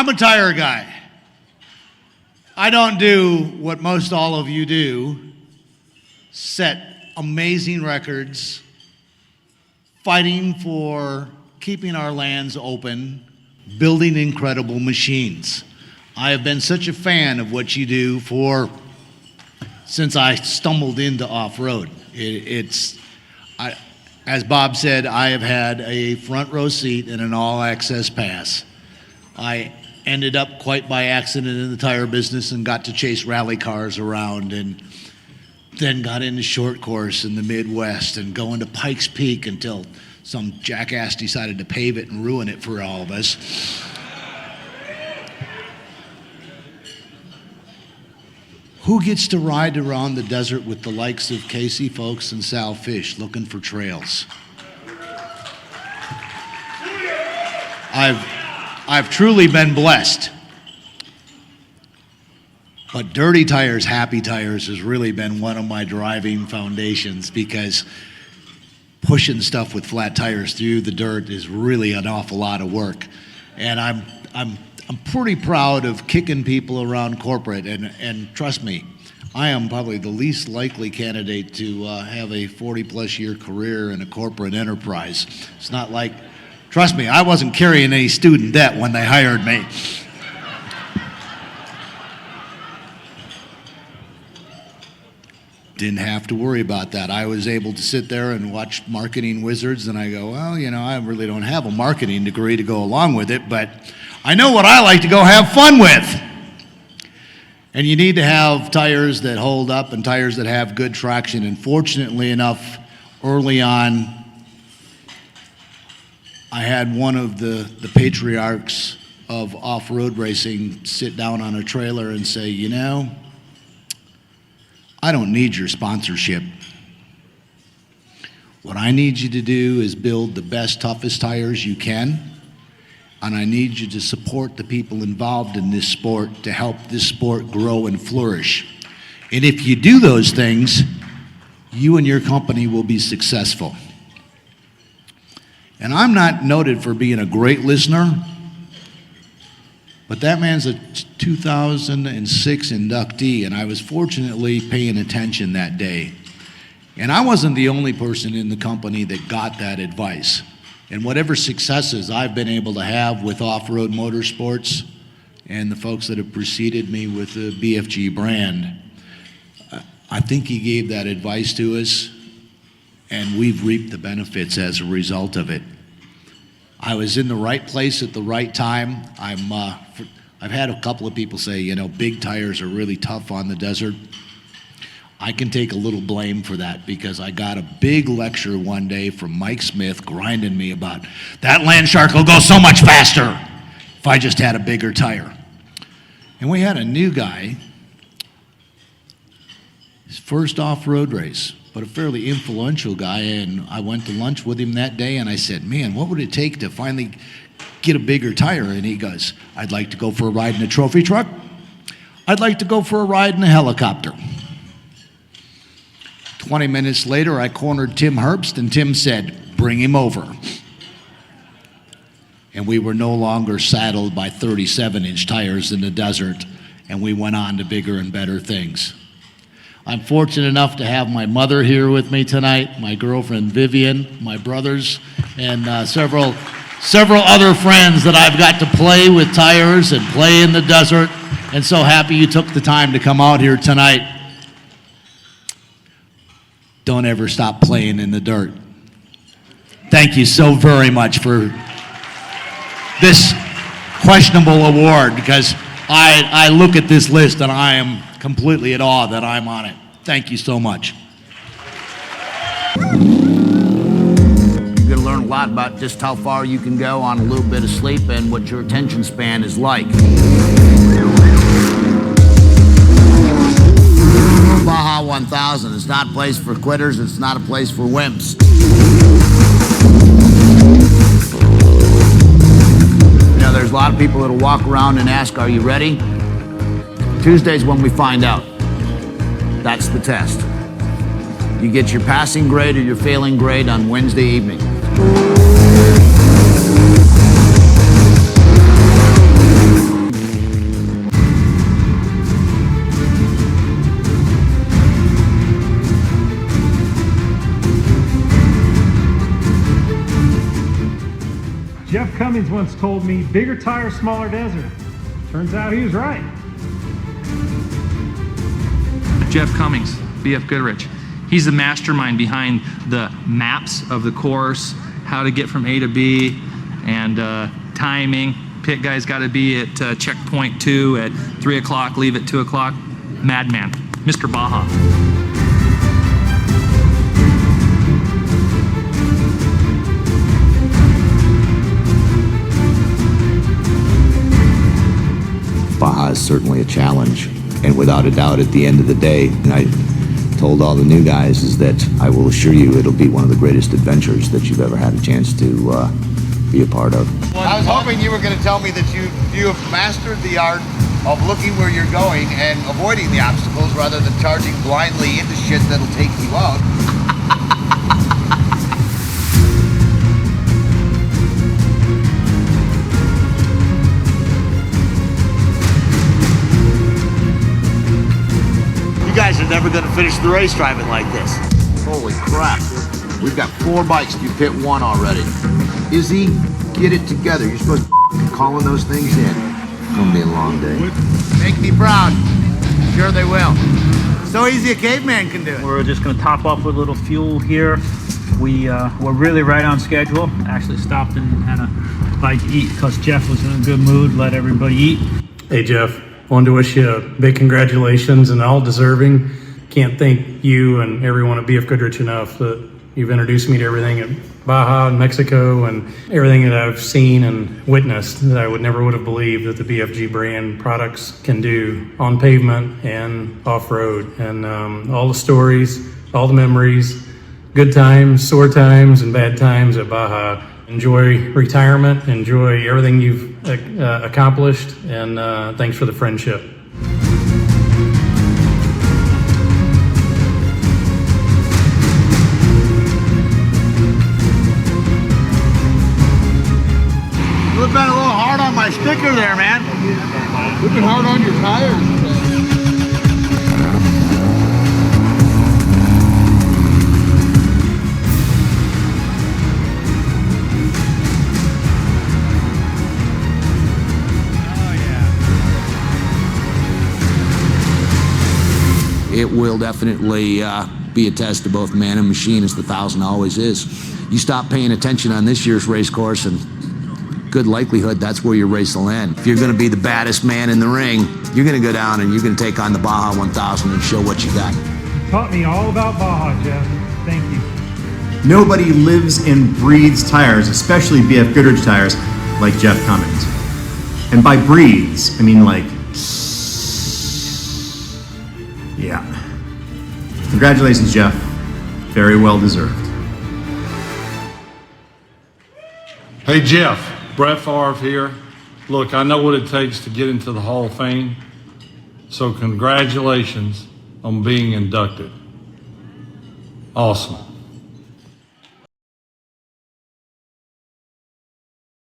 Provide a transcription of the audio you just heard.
I'm a tire guy. I don't do what most all of you do, set amazing records, fighting for keeping our lands open, building incredible machines. I have been such a fan of what you do since I stumbled into off-road. As Bob said, I have had a front row seat in an all-access pass. I ended up quite by accident in the tire business and got to chase rally cars around, and then got into short course in the Midwest and going to Pikes Peak until some jackass decided to pave it and ruin it for all of us. Who gets to ride around the desert with the likes of Casey Folks and Sal Fish looking for trails? I've truly been blessed. But Dirty Tires, Happy Tires has really been one of my driving foundations, because pushing stuff with flat tires through the dirt is really an awful lot of work. And I'm pretty proud of kicking people around corporate, and trust me, I am probably the least likely candidate to have a 40-plus year career in a corporate enterprise. It's not like, trust me, I wasn't carrying any student debt when they hired me. Didn't have to worry about that. I was able to sit there and watch Marketing Wizards, and I go, well, you know, I really don't have a marketing degree to go along with it, but I know what I like to go have fun with. And you need to have tires that hold up and tires that have good traction. And fortunately enough, early on, I had one of the patriarchs of off-road racing sit down on a trailer and say, you know, I don't need your sponsorship. What I need you to do is build the best, toughest tires you can, and I need you to support the people involved in this sport to help this sport grow and flourish. And if you do those things, you and your company will be successful. And I'm not noted for being a great listener, but that man's a 2006 inductee, and I was fortunately paying attention that day. And I wasn't the only person in the company that got that advice. And whatever successes I've been able to have with off-road motorsports and the folks that have preceded me with the BFG brand, I think he gave that advice to us, and we've reaped the benefits as a result of it. I was in the right place at the right time. I've had a couple of people say, you know, big tires are really tough on the desert. I can take a little blame for that, because I got a big lecture one day from Mike Smith grinding me about that Land Shark will go so much faster if I just had a bigger tire. And we had a new guy, his first off-road race, but a fairly influential guy, and I went to lunch with him that day, and I said, man, what would it take to finally get a bigger tire? And he goes, I'd like to go for a ride in a trophy truck. I'd like to go for a ride in a helicopter. 20 minutes later, I cornered Tim Herbst, and Tim said, bring him over. And we were no longer saddled by 37-inch tires in the desert, and we went on to bigger and better things. I'm fortunate enough to have my mother here with me tonight, my girlfriend Vivian, my brothers, and several other friends that I've got to play with tires and play in the desert, and so happy you took the time to come out here tonight. Don't ever stop playing in the dirt. Thank you so very much for this questionable award, because I look at this list and I am completely at awe that I'm on it. Thank you so much. You're going to learn a lot about just how far you can go on a little bit of sleep and what your attention span is like. Baja 1000 is not a place for quitters, it's not a place for wimps. You know, there's a lot of people that'll walk around and ask, are you ready? Tuesday's when we find out. That's the test. You get your passing grade or your failing grade on Wednesday evening. Cummings once told me, bigger tire, smaller desert. Turns out he was right. Jeff Cummings, BFGoodrich. He's the mastermind behind the maps of the course, how to get from A to B, and timing. Pit guy's got to be at checkpoint 2 at 3 o'clock, leave at 2 o'clock. Madman, Mr. Baja. Baja is certainly a challenge, and without a doubt, at the end of the day, and I told all the new guys, is that I will assure you it'll be one of the greatest adventures that you've ever had a chance to be a part of. I was hoping you were going to tell me that you have mastered the art of looking where you're going and avoiding the obstacles rather than charging blindly into shit that'll take you out. You guys are never going to finish the race driving like this. Holy crap. We've got 4 bikes. You hit 1 already. Izzy, get it together. You're supposed to be calling those things in. It's going to be a long day. Make me proud. Sure they will. So easy a caveman can do it. We're just going to top off with a little fuel here. We're really right on schedule. Actually stopped and had a bite to eat because Jeff was in a good mood, let everybody eat. Hey Jeff, wanted to wish you a big congratulations, and all deserving. Can't thank you and everyone at BFGoodrich enough that you've introduced me to everything at Baja and Mexico and everything that I've seen and witnessed that I would have believed that the BFG brand products can do on pavement and off-road. And all the stories, all the memories, good times, sore times, and bad times at Baja. Enjoy retirement, enjoy everything you've accomplished, and thanks for the friendship. You've been a little hard on my sticker there, man. You've been hard on your tires. It will definitely be a test of both man and machine, as the 1,000 always is. You stop paying attention on this year's race course, and good likelihood that's where your race will end. If you're going to be the baddest man in the ring, you're going to go down and you're going to take on the Baja 1000 and show what you got. Taught me all about Baja, Jeff. Thank you. Nobody lives and breathes tires, especially BFGoodrich tires, like Jeff Cummings. And by breathes, I mean like, yeah. Congratulations, Jeff. Very well deserved. Hey, Jeff. Brett Favre here. Look, I know what it takes to get into the Hall of Fame, so congratulations on being inducted. Awesome.